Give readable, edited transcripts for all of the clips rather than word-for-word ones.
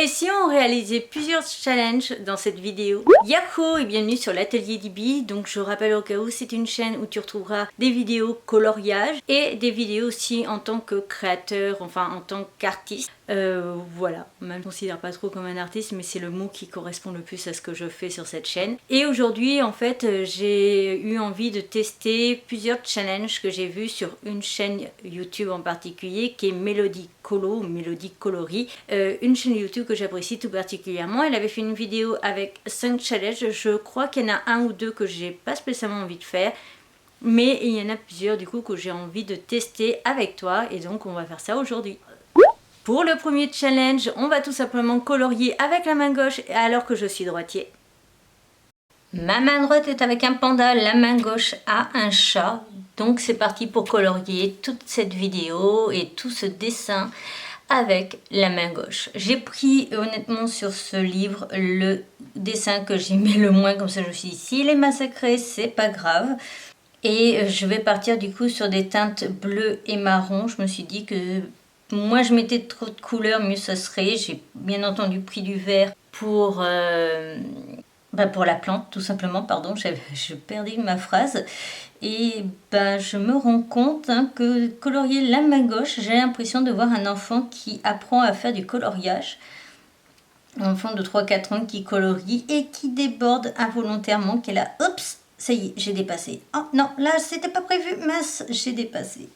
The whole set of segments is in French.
ont réalisé plusieurs challenges dans cette vidéo. Yahoo et bienvenue sur l'atelier d'Ibi. Donc je rappelle au cas où, c'est une chaîne où tu retrouveras des vidéos coloriage et des vidéos aussi en tant que créateur, enfin en tant qu'artiste. Voilà, même je ne me considère pas trop comme un artiste, mais c'est le mot qui correspond le plus à ce que je fais sur cette chaîne. Et aujourd'hui en fait j'ai eu envie de tester plusieurs challenges que j'ai vus sur une chaîne YouTube en particulier qui est Mélodie Colo, Mélodie Coloris, une chaîne YouTube que j'apprécie tout particulièrement. Elle avait fait une vidéo avec 5 challenges, je crois qu'il y en a un ou deux que j'ai pas spécialement envie de faire, mais il y en a plusieurs du coup que j'ai envie de tester avec toi et donc on va faire ça aujourd'hui. Pour le premier challenge, on va tout simplement colorier avec la main gauche alors que je suis droitier. Ma main droite est avec un panda, la main gauche a un chat. Donc c'est parti pour colorier toute cette vidéo et tout ce dessin avec la main gauche. J'ai pris honnêtement sur ce livre le dessin que j'aimais le moins, comme ça je me suis dit s'il est massacré c'est pas grave. Et je vais partir du coup sur des teintes bleues et marron. Je me suis dit que moi je mettais trop de couleurs, mieux ce serait. J'ai bien entendu pris du vert pour la plante tout simplement, pardon, je perdais ma phrase. Et je me rends compte que colorier la main gauche, j'ai l'impression de voir un enfant qui apprend à faire du coloriage. Un enfant de 3-4 ans qui colorie et qui déborde involontairement, qui est là, oups, ça y est, j'ai dépassé. Oh non, là c'était pas prévu, mince, j'ai dépassé.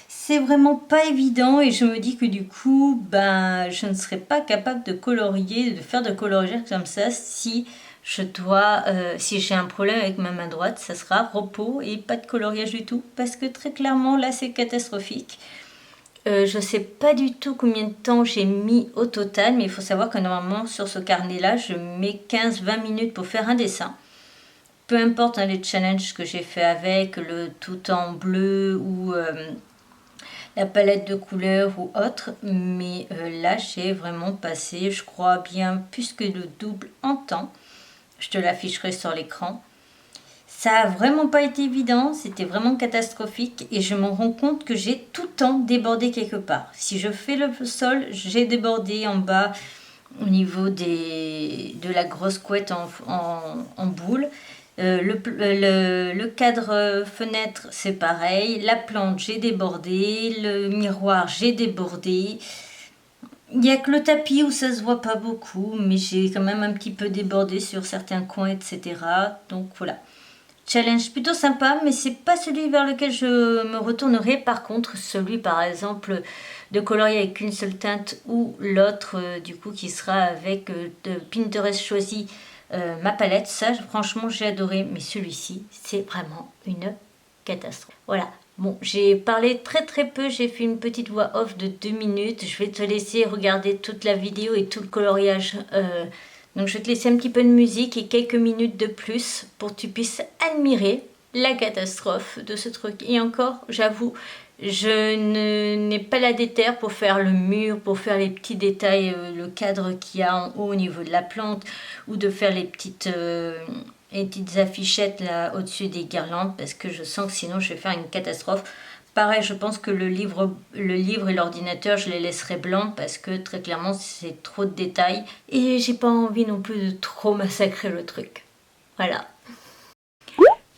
C'est vraiment pas évident et je me dis que du coup, je ne serais pas capable de colorier, de faire de coloriage comme ça si si j'ai un problème avec ma main droite, ça sera repos et pas de coloriage du tout parce que très clairement là c'est catastrophique. Je sais pas du tout combien de temps j'ai mis au total, mais il faut savoir que normalement sur ce carnet là je mets 15-20 minutes pour faire un dessin. Peu importe les challenges que j'ai fait avec, le tout en bleu ou la palette de couleurs ou autre, mais là j'ai vraiment passé, je crois bien plus que le double en temps. Je te l'afficherai sur l'écran. Ça a vraiment pas été évident, c'était vraiment catastrophique et je me rends compte que j'ai tout le temps débordé quelque part. Si je fais le sol, j'ai débordé en bas au niveau de la grosse couette en boule. Le cadre fenêtre c'est pareil, la plante j'ai débordé, le miroir j'ai débordé. Il n'y a que le tapis où ça se voit pas beaucoup, mais j'ai quand même un petit peu débordé sur certains coins, etc. Donc voilà. Challenge plutôt sympa, mais c'est pas celui vers lequel je me retournerai. Par contre, celui par exemple de colorier avec une seule teinte ou l'autre du coup qui sera avec de Pinterest choisi ma palette, ça franchement j'ai adoré. Mais celui-ci, c'est vraiment une catastrophe. Voilà. Bon, j'ai parlé très peu, j'ai fait une petite voix off de 2 minutes. Je vais te laisser regarder toute la vidéo et tout le coloriage. Donc je vais te laisser un petit peu de musique et quelques minutes de plus pour que tu puisses admirer la catastrophe de ce truc. Et encore, j'avoue, je n'ai pas la déterre pour faire le mur, pour faire les petits détails, le cadre qu'il y a en haut au niveau de la plante, ou de faire les petites affichettes là au-dessus des guirlandes, parce que je sens que sinon je vais faire une catastrophe. Pareil, je pense que le livre et l'ordinateur, je les laisserai blancs parce que très clairement, c'est trop de détails. Et j'ai pas envie non plus de trop massacrer le truc. Voilà.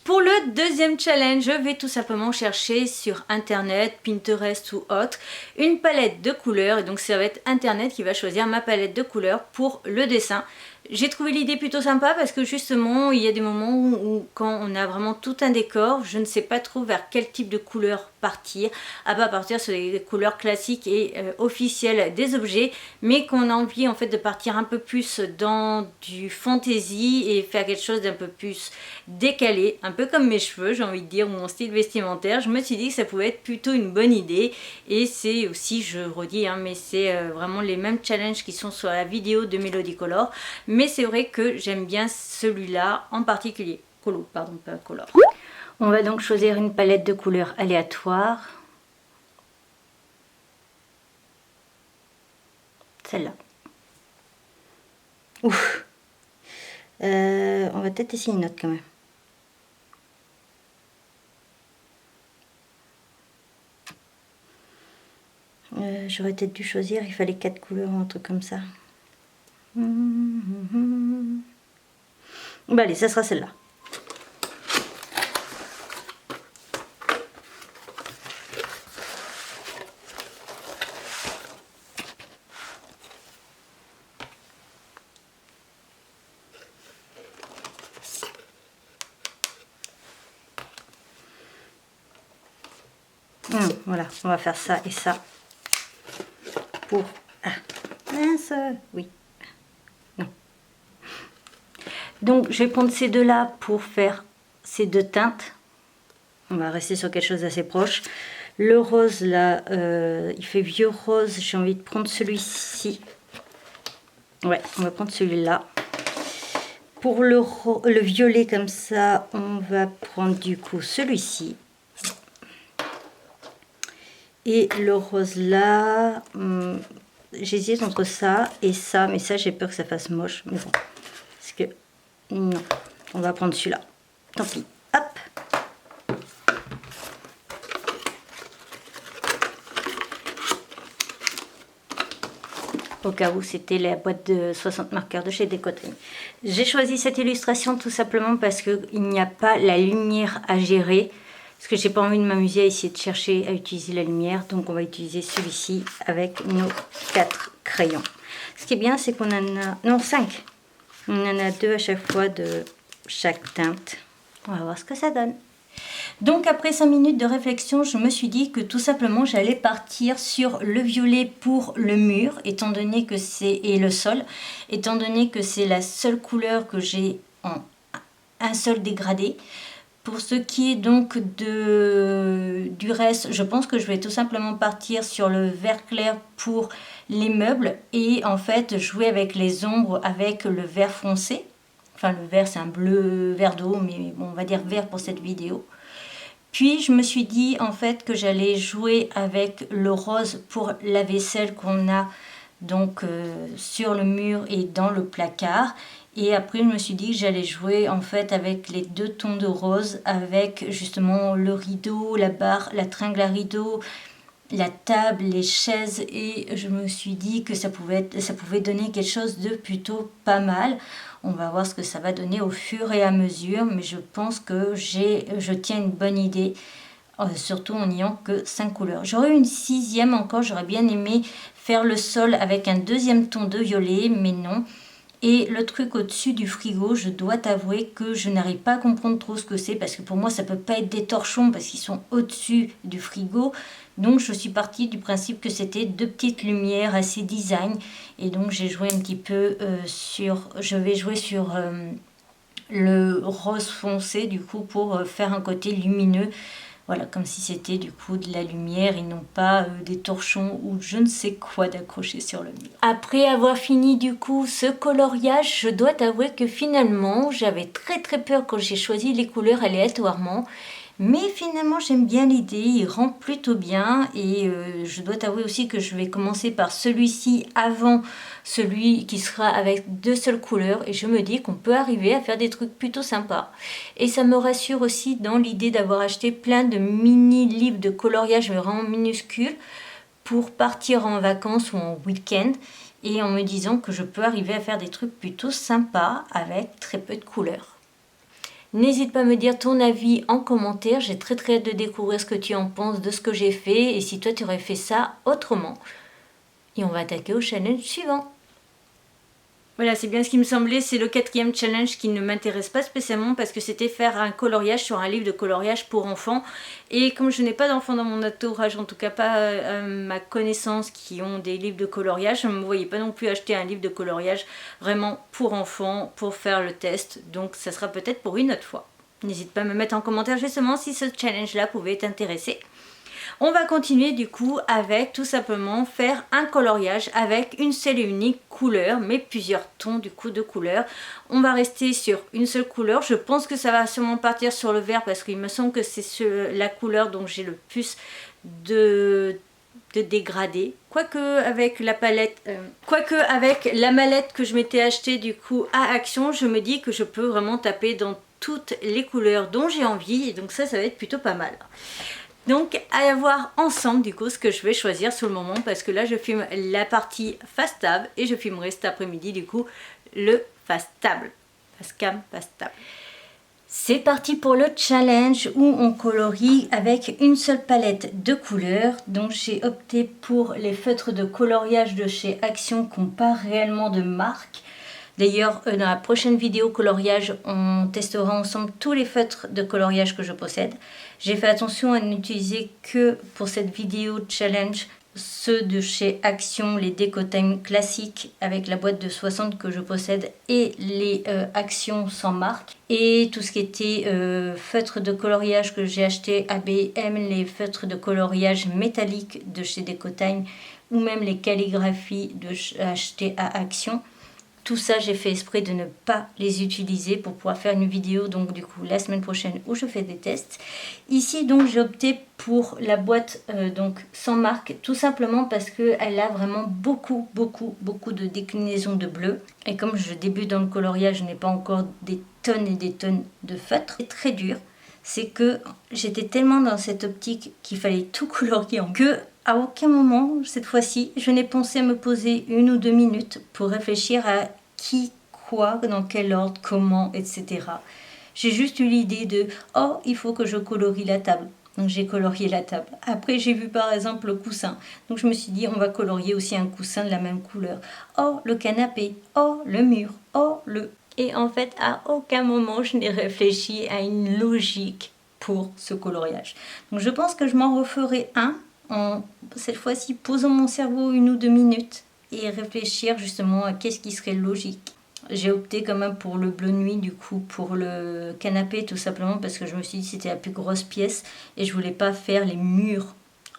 Pour le deuxième challenge, je vais tout simplement chercher sur internet, Pinterest ou autre, une palette de couleurs. Et donc ça va être internet qui va choisir ma palette de couleurs pour le dessin. J'ai trouvé l'idée plutôt sympa parce que justement il y a des moments où quand on a vraiment tout un décor, je ne sais pas trop vers quel type de couleur partir, à pas partir sur les couleurs classiques et officielles des objets, mais qu'on a envie en fait de partir un peu plus dans du fantasy et faire quelque chose d'un peu plus décalé, un peu comme mes cheveux j'ai envie de dire, ou mon style vestimentaire. Je me suis dit que ça pouvait être plutôt une bonne idée et c'est aussi, je redis, mais c'est vraiment les mêmes challenges qui sont sur la vidéo de Mélodie Color. Mais c'est vrai que j'aime bien celui-là en particulier. Colo, pardon, pas color. On va donc choisir une palette de couleurs aléatoire. Celle-là. Ouf. On va peut-être essayer une autre quand même. J'aurais peut-être dû choisir, il fallait 4 couleurs ou un truc comme ça. Bah allez, ça sera celle-là. Voilà, on va faire ça et ça pour... Ah, mince, oui. Non. Donc, je vais prendre ces deux-là pour faire ces deux teintes. On va rester sur quelque chose d'assez proche. Le rose, là, il fait vieux rose. J'ai envie de prendre celui-ci. Ouais, on va prendre celui-là. Pour le violet, comme ça, on va prendre du coup celui-ci. Et le rose là, j'hésite entre ça et ça, mais ça j'ai peur que ça fasse moche. Mais bon, parce que non, on va prendre celui-là. Tant pis, hop. Au cas où c'était la boîte de 60 marqueurs de chez Décoterie. J'ai choisi cette illustration tout simplement parce qu'il n'y a pas la lumière à gérer. Parce que j'ai pas envie de m'amuser à essayer de chercher à utiliser la lumière. Donc on va utiliser celui-ci avec nos 4 crayons. Ce qui est bien, c'est qu'on en a... Non, 5. On en a 2 à chaque fois de chaque teinte. On va voir ce que ça donne. Donc après 5 minutes de réflexion, je me suis dit que tout simplement j'allais partir sur le violet pour le mur, étant donné que c'est... et le sol, étant donné que c'est la seule couleur que j'ai en un seul dégradé. Pour ce qui est donc du reste, je pense que je vais tout simplement partir sur le vert clair pour les meubles et en fait jouer avec les ombres avec le vert foncé. Enfin le vert c'est un bleu vert d'eau mais bon, on va dire vert pour cette vidéo. Puis je me suis dit en fait que j'allais jouer avec le rose pour la vaisselle qu'on a donc sur le mur et dans le placard. Et après, je me suis dit que j'allais jouer en fait avec les 2 tons de rose, avec justement le rideau, la barre, la tringle à rideau, la table, les chaises. Et je me suis dit que ça pouvait donner quelque chose de plutôt pas mal. On va voir ce que ça va donner au fur et à mesure. Mais je pense que je tiens une bonne idée. Surtout en n'ayant que 5 couleurs. J'aurais une 6e encore. J'aurais bien aimé faire le sol avec un 2e ton de violet. Mais non. Et le truc au-dessus du frigo, je dois t'avouer que je n'arrive pas à comprendre trop ce que c'est parce que pour moi ça peut pas être des torchons parce qu'ils sont au-dessus du frigo. Donc je suis partie du principe que c'était 2 petites lumières assez design et donc j'ai joué un petit peu je vais jouer sur le rose foncé du coup pour faire un côté lumineux. Voilà, comme si c'était du coup de la lumière et non pas des torchons ou je ne sais quoi d'accrocher sur le mur. Après avoir fini du coup ce coloriage, je dois t'avouer que finalement j'avais très peur quand j'ai choisi les couleurs aléatoirement. Mais finalement j'aime bien l'idée, il rend plutôt bien et je dois t'avouer aussi que je vais commencer par celui-ci avant celui qui sera avec 2 seules couleurs et je me dis qu'on peut arriver à faire des trucs plutôt sympas. Et ça me rassure aussi dans l'idée d'avoir acheté plein de mini livres de coloriage vraiment minuscules pour partir en vacances ou en week-end et en me disant que je peux arriver à faire des trucs plutôt sympas avec très peu de couleurs. N'hésite pas à me dire ton avis en commentaire, j'ai très hâte de découvrir ce que tu en penses de ce que j'ai fait et si toi tu aurais fait ça autrement. Et on va attaquer au challenge suivant. Voilà, c'est bien ce qui me semblait, c'est le 4e challenge qui ne m'intéresse pas spécialement parce que c'était faire un coloriage sur un livre de coloriage pour enfants. Et comme je n'ai pas d'enfants dans mon entourage, en tout cas pas à ma connaissance qui ont des livres de coloriage, je ne me voyais pas non plus acheter un livre de coloriage vraiment pour enfants, pour faire le test. Donc ça sera peut-être pour une autre fois. N'hésite pas à me mettre en commentaire justement si ce challenge-là pouvait t'intéresser. On va continuer du coup avec tout simplement faire un coloriage avec une seule et unique couleur, mais plusieurs tons du coup de couleurs. On va rester sur une seule couleur. Je pense que ça va sûrement partir sur le vert parce qu'il me semble que c'est la couleur dont j'ai le plus de dégradé. Quoique avec la palette, avec la mallette que je m'étais achetée du coup à Action, je me dis que je peux vraiment taper dans toutes les couleurs dont j'ai envie et donc ça va être plutôt pas mal. Donc à voir ensemble du coup ce que je vais choisir sur le moment, parce que là je filme la partie face table et je filmerai cet après-midi du coup le face table. Face cam, face table. C'est parti pour le challenge où on colorie avec une seule palette de couleurs. Donc j'ai opté pour les feutres de coloriage de chez Action qui n'ont pas réellement de marque. D'ailleurs, dans la prochaine vidéo coloriage, on testera ensemble tous les feutres de coloriage que je possède. J'ai fait attention à n'utiliser que pour cette vidéo challenge ceux de chez Action, les Decotime classiques avec la boîte de 60 que je possède et les Action sans marque. Et tout ce qui était feutres de coloriage que j'ai acheté à B&M, les feutres de coloriage métalliques de chez Decotime ou même les calligraphies achetées à Action. Tout ça, j'ai fait exprès de ne pas les utiliser pour pouvoir faire une vidéo donc du coup la semaine prochaine où je fais des tests. Ici donc j'ai opté pour la boîte donc sans marque, tout simplement parce qu'elle a vraiment beaucoup de déclinaisons de bleu. Et comme je débute dans le coloriage, je n'ai pas encore des tonnes et des tonnes de feutres. C'est très dur, c'est que j'étais tellement dans cette optique qu'il fallait tout colorier en que à aucun moment, cette fois-ci, je n'ai pensé à me poser 1 ou 2 minutes pour réfléchir à qui, quoi, dans quel ordre, comment, etc. J'ai juste eu l'idée de « Oh, il faut que je colorie la table ». Donc j'ai colorié la table. Après, j'ai vu par exemple le coussin. Donc je me suis dit, on va colorier aussi un coussin de la même couleur. Oh, le canapé. Oh, le mur. Oh, le... Et en fait, à aucun moment, je n'ai réfléchi à une logique pour ce coloriage. Donc je pense que je m'en referai un en cette fois-ci posant mon cerveau 1 ou 2 minutes et réfléchir justement à qu'est-ce qui serait logique. J'ai opté quand même pour le bleu nuit du coup pour le canapé, tout simplement parce que je me suis dit que c'était la plus grosse pièce et je voulais pas faire les murs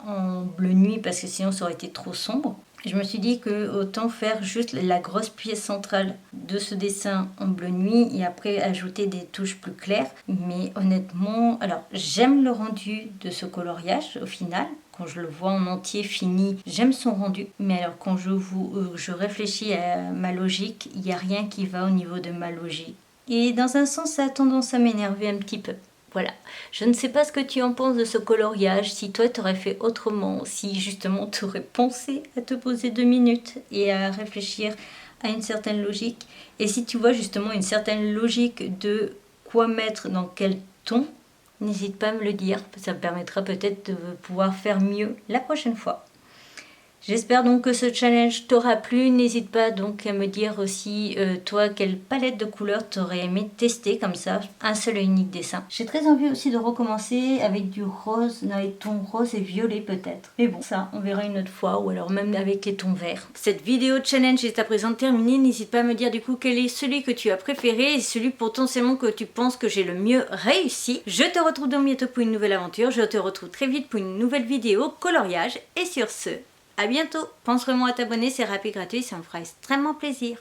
en bleu nuit parce que sinon ça aurait été trop sombre. Je me suis dit que autant faire juste la grosse pièce centrale de ce dessin en bleu nuit et après ajouter des touches plus claires. Mais honnêtement, alors j'aime le rendu de ce coloriage au final. Quand je le vois en entier fini, j'aime son rendu. Mais alors quand je réfléchis à ma logique, il n'y a rien qui va au niveau de ma logique. Et dans un sens, ça a tendance à m'énerver un petit peu. Voilà, je ne sais pas ce que tu en penses de ce coloriage, si toi tu aurais fait autrement, si justement tu aurais pensé à te poser 2 minutes et à réfléchir à une certaine logique. Et si tu vois justement une certaine logique de quoi mettre dans quel ton, n'hésite pas à me le dire, ça me permettra peut-être de pouvoir faire mieux la prochaine fois. J'espère donc que ce challenge t'aura plu. N'hésite pas donc à me dire aussi toi quelle palette de couleurs t'aurais aimé tester comme ça, un seul et unique dessin. J'ai très envie aussi de recommencer avec du rose, dans les tons rose et violet peut-être. Mais bon, ça on verra une autre fois ou alors même avec les tons verts. Cette vidéo challenge est à présent terminée. N'hésite pas à me dire du coup quel est celui que tu as préféré et celui potentiellement que tu penses que j'ai le mieux réussi. Je te retrouve donc bientôt pour une nouvelle aventure. Je te retrouve très vite pour une nouvelle vidéo coloriage et sur ce... À bientôt. Pense vraiment à t'abonner, c'est rapide, gratuit, ça me fera extrêmement plaisir.